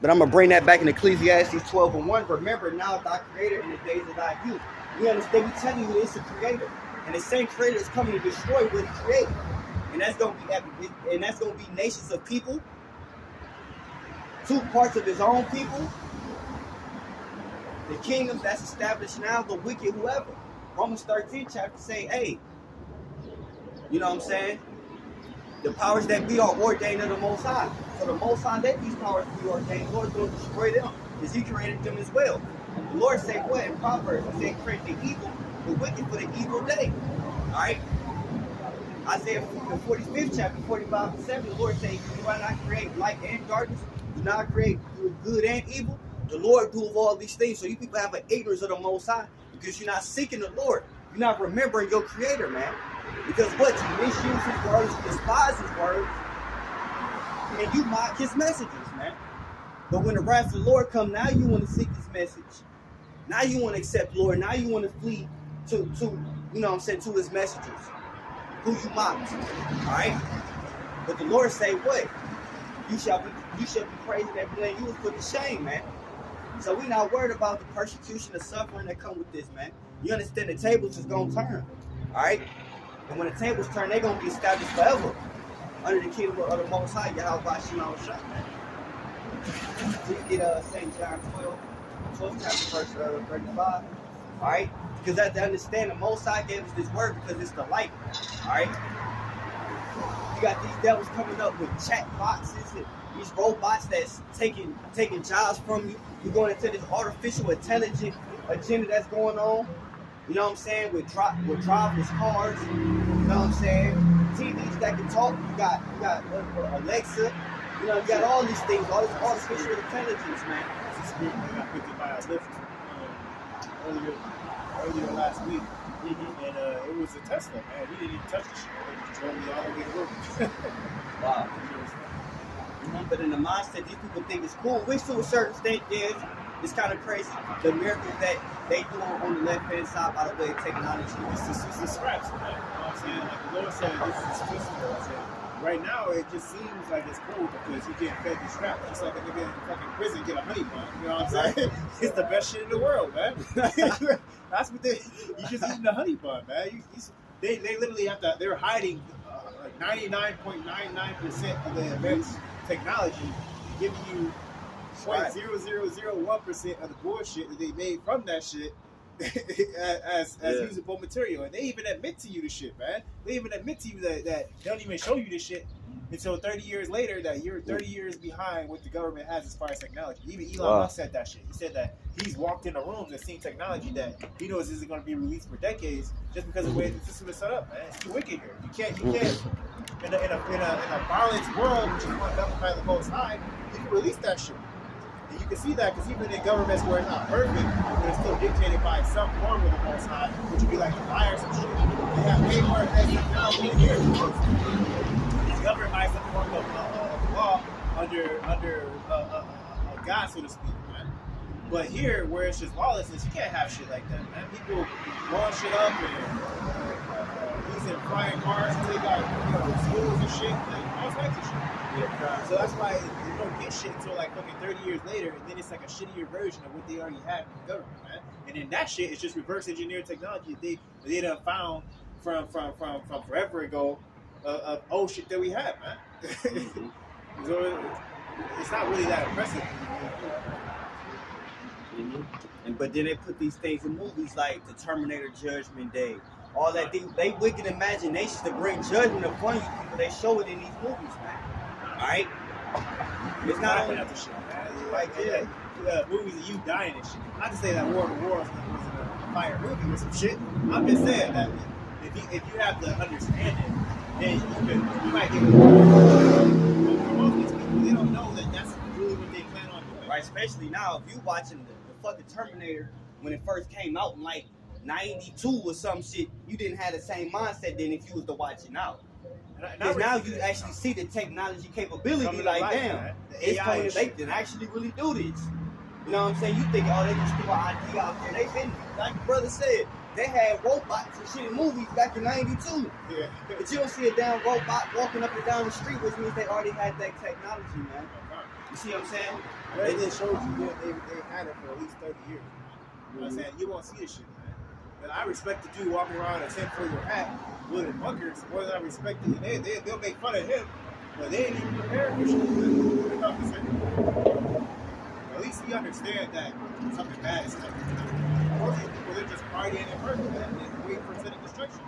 But I'm going to bring that back in Ecclesiastes 12:1. Remember now thy creator in the days of thy youth. We understand, we tell you it's a creator. And the same creator is coming to destroy what he created. And that's going to be nations of people, 2 parts of his own people, the kingdoms that's established now, the wicked, whoever. Romans 13 chapter say, hey, you know what I'm saying? The powers that be are ordained of the Most High. So the Most High let these powers be ordained. The Lord's going to destroy them because he created them as well. The Lord said what in Proverbs? He said, create the evil, the wicked for the evil day. All right? Isaiah the 45th chapter, 45-7, the Lord said, do I not create light and darkness? Do not create good and evil? The Lord doeth all these things. So you people have an ignorance of the Most High because you're not seeking the Lord. You're not remembering your Creator, man. Because what? You misuse his words, you despise his words, and you mock his messages, man. But when the wrath of the Lord comes, now you want to seek his message. Now you want to accept the Lord. Now you want to flee to you know what I'm saying, to his messages. Who you mocked. Alright? But the Lord say what? You shall be praised in every land. You was put to shame, man. So we not worried about the persecution, the suffering that come with this, man. You understand the tables is gonna turn. Alright? And when the tables turn, they're going to be established forever under the kingdom of the Most High, Yahweh Shema Shah, man. So you get St. John 12 chapter, verse 35. All right? Because as they understand, the Most High gave us this word because it's the light. All right? You got these devils coming up with chat boxes and these robots that's taking jobs from you. You're going into this artificial intelligence agenda that's going on. You know what I'm saying? With driverless cars, you know what I'm saying? TVs that can talk. You got Alexa. You know, you got all these things, all this artificial intelligence, man. It's a screen that got picked up by a lift earlier last week, and it was a Tesla, man. We didn't even touch the shit. They just drove me all the way to work. Wow. But in the mindset, these people think it's cool, which to a certain extent is. It's kind of crazy. The miracles that they do on the left-hand side, by the way, taking out It's the scraps, man. You know what I'm saying? Like the Lord said, this is explicit. Right now, it just seems like it's cool because you get fed the scraps. Just like a nigga in fucking prison get a honey bun. You know what I'm saying? It's the best shit in the world, man. That's what you just eating a honey bun, man. They literally have to, they're hiding like 99.99% of the advanced technology, giving you 0.0001% of the bullshit that they made from that shit as usable material. And they even admit to you the shit, man. They even admit to you that they don't even show you this shit until 30 years later, that you're 30 years behind what the government has as far as technology. Even Elon Musk said that shit. He said that he's walked in the rooms and seen technology that he knows isn't going to be released for decades just because of the way the system is set up, man. It's too wicked here. You can't in a balanced world, which is one governed by the Most High, you can release that shit. And you can see that because even in governments where it's not perfect, but it's still dictated by some form of the Most High, which would be like the fire or some shit. They have way more advanced technology in here. It's governed by some form of law under a God, so to speak, man. But here, where it's just lawlessness, you can't have shit like that, man. People blowing shit up and using flying cars to take out schools and shit, like all types of shit. Yeah, so that's why you don't get shit until like fucking 30 years later, and then it's like a shittier version of what they already had from the government, man. And then that shit is just reverse engineered technology they done found from forever ago of old shit that we had, man. So it's not really that impressive. But then they put these things in movies like the Terminator Judgment Day. All that they wicked imaginations to bring judgment upon you people. They show it in these movies, man. Alright? It's not only that shit, man. Like, movies of you dying and shit. Not to say that War of the Worlds was a fire movie or some shit. I'm just saying that if you have to understand it, then you might get for most of these people, they don't know that that's really what they plan on doing. Right, especially now, if you watching the fucking Terminator when it first came out in like 92 or some shit, you didn't have the same mindset then if you was to watch it now. Because now you actually see the technology capability, like damn, it's coming, they can actually really do this. You know what I'm saying? You think, oh, they just threw an idea out there. They've been, like your brother said, they had robots and shit in movies back in 92. Yeah. But you don't see a damn robot walking up and down the street, which means they already had that technology, man. You see what I'm saying? They just showed you that they had it for at least 30 years. You know what I'm saying? You won't see this shit, man. And I respect the dude walking around a 10-foot hat with a bunkers more than I respect it. They'll make fun of him, but they ain't even prepared for shit. You know what I'm saying? At least he understands that something bad is coming. Most of these people, they're just partying and murdering and waiting for sudden destruction.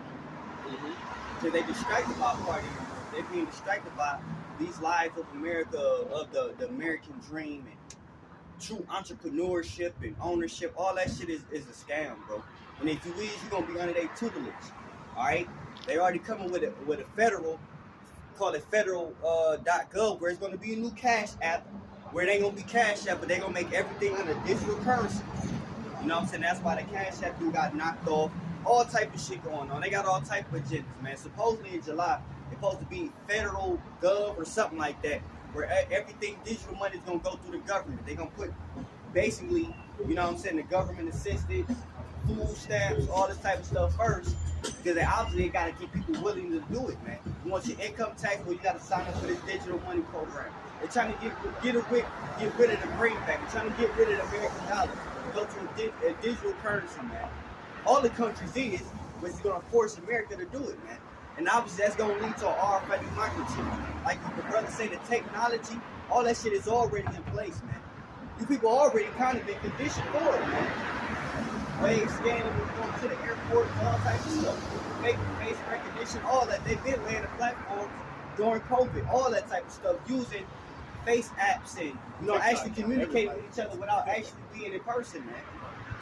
Because they distracted by partying. They're being distracted by these lies of America, of the American dream and true entrepreneurship and ownership. All that shit is a scam, bro. And if you is, you're gonna be under their tutelage. Alright? They already coming with a federal, call it federal.gov, where it's gonna be a new cash app where it ain't gonna be cash app, but they gonna make everything under digital currency. You know what I'm saying? That's why the cash app dude got knocked off. All type of shit going on. They got all type of agendas, man. Supposedly in July, it's supposed to be federal gov or something like that, where everything digital money is gonna go through the government. They gonna put basically, you know what I'm saying, the government assisted, food stamps, all this type of stuff first, because they obviously gotta keep people willing to do it, man. You want your income tax, well, you gotta sign up for this digital money program. They're trying to get rid of the greenback. They're trying to get rid of the American dollar. Go to a digital currency, man. All the countries is, which is gonna force America to do it, man. And obviously that's gonna lead to an RFID microchip. Like the brother say, the technology, all that shit is already in place, man. You people already kind of been conditioned for it, man. Wave scanning, going to the airport, all types of stuff. Face recognition, all that. They've been laying the platforms during COVID, all that type of stuff, using face apps and, you know, actually communicating with each other without actually being in person, man.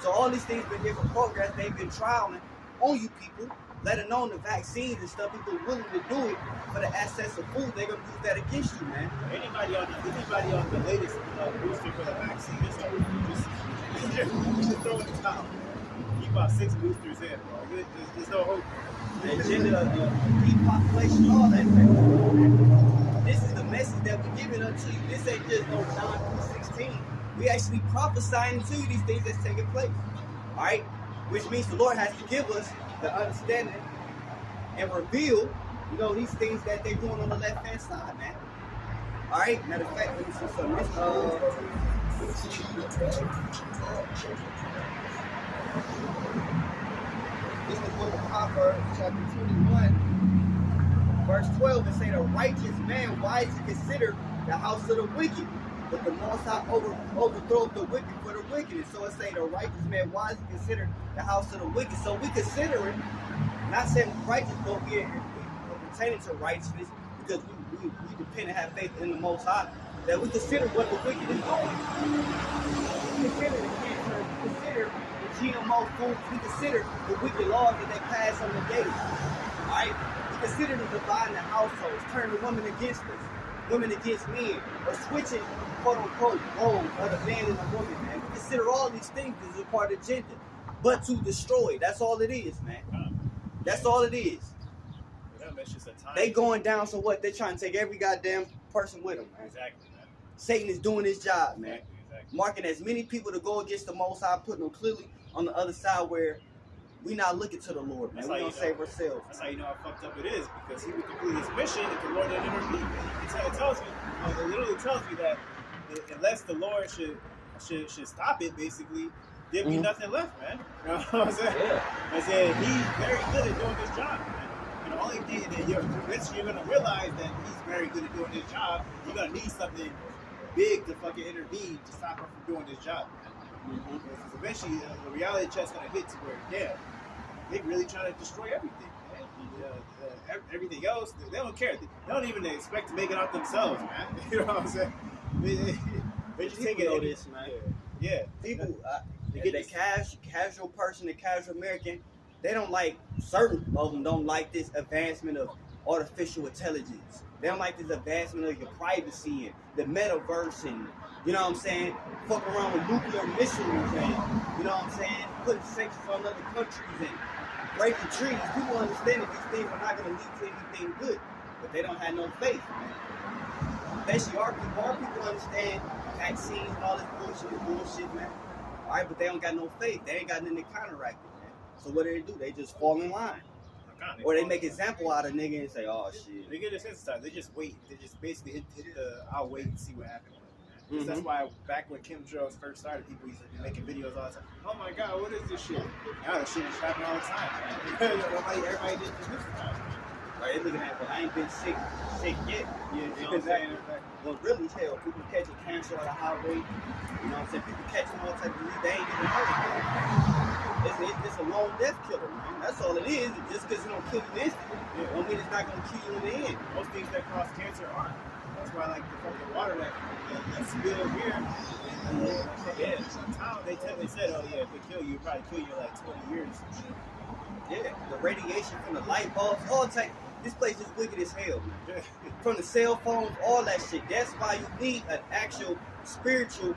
So all these things been different programs they've been trialing on you people, let alone the vaccines and stuff. People willing to do it for the access of food. They're gonna use that against you, man. Anybody on the latest booster for the vaccine, just throw in the towel. You about 6 boosters in, bro. There's no hope. The agenda of depopulation, all that type of stuff, man. This is the message that we're giving unto you. This ain't just no John 3:16. We actually prophesying to you these things that's taking place. All right? Which means the Lord has to give us the understanding and reveal, you know, these things that they're doing on the left-hand side, man. All right? Matter of fact, let me see something. This is the book of Proverbs, chapter 21, verse 12. It say, the righteous man wisely consider the house of the wicked, but the Most High overthrows the wicked for the wicked. And so it say, the righteous man wisely consider the house of the wicked. So we consider it, not saying righteous, but we pertaining to righteousness, because we depend and have faith in the Most High, that we consider what the wicked is doing. We consider the cancer, we consider the GMO foods, we consider the wicked laws that they pass on the daily. Alright? We consider them dividing the households, turning women against us, women against men, or switching quote unquote roles of the man and the woman, man. We consider all these things as a part of the agenda, but to destroy. That's all it is, man. That's all it is. They going down, so what? They trying to take every goddamn person with them, man. Exactly, man. Satan is doing his job, man. Exactly. Marking as many people to go against the Most High, putting them clearly on the other side where we not looking to the Lord, man. We gonna save ourselves. That's how you know how fucked up it is, because he would complete his mission if the Lord didn't intervene. It tells me, it literally tells me that unless the Lord should stop it, basically, there'd be nothing left, man. You know what I'm saying? Yeah. I said he's very good at doing his job, man. And the only thing that you're gonna realize that he's very good at doing his job, you're gonna need something big to fucking intervene to stop him from doing his job, man. Because eventually the reality check's gonna hit to where, damn, they really trying to destroy everything, man. Everything else, they don't care. They don't even expect to make it out themselves, man. You know what I'm saying? They just take it on this, man. Yeah. People, the casual person, the casual American, they don't like, certain of them don't like this advancement of artificial intelligence. They don't like this advancement of your privacy and the metaverse and, you know what I'm saying, fuck around with nuclear missiles and, you know what I'm saying, putting sanctions on other countries and breaking trees. People understand that these things are not going to lead to anything good, but they don't have no faith, man. Especially our people. Our people understand vaccines and all this bullshit, man. All right, but they don't got no faith. They ain't got nothing to counteract it, man. So what do? They just fall in line. Or they make example out of nigga and say, oh shit. They get desensitized. They just wait. They just basically hit the I'll wait and see what happens. That's why back when chemtrails first started, people used to be making videos all the time. Oh my God, what is this shit? Now the shit is happening all the time. Everybody did this time. Right, they're looking at, but I ain't been sick yet. Yeah, You know what I'm saying? Well, really, hell, people catching cancer at a high rate. You know what I'm saying? People catching all types of disease. They ain't even hurt. It's a long death killer, man. That's all it is. Just because it don't kill you instantly, don't mean it's not going to kill you in the end. Most things that cause cancer aren't. That's why, like, the fucking water that spilled here, sometimes they said, oh yeah, if it kill you, it'll probably kill you in like 20 years. Yeah, the radiation from the light bulbs, all type. This place is wicked as hell, man. From the cell phones, all that shit. That's why you need an actual spiritual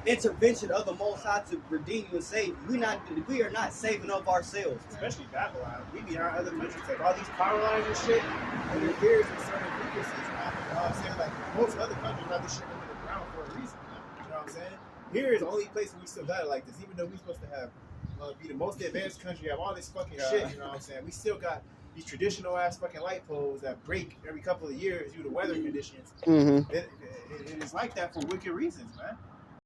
intervention of the Most High to redeem you and save you. We are not saving of ourselves. Especially Babylon. We behind other countries. Like all these power lines and shit, and there appears in certain frequencies. You know what I'm saying? Like most other countries have this shit under the ground for a reason. You know what I'm saying? Here is the only place we still got it like this. Even though we're supposed to have be the most advanced country, have all this fucking shit. You know what I'm saying? We still got these traditional ass fucking light poles that break every couple of years due to weather conditions. It is like that for wicked reasons, man.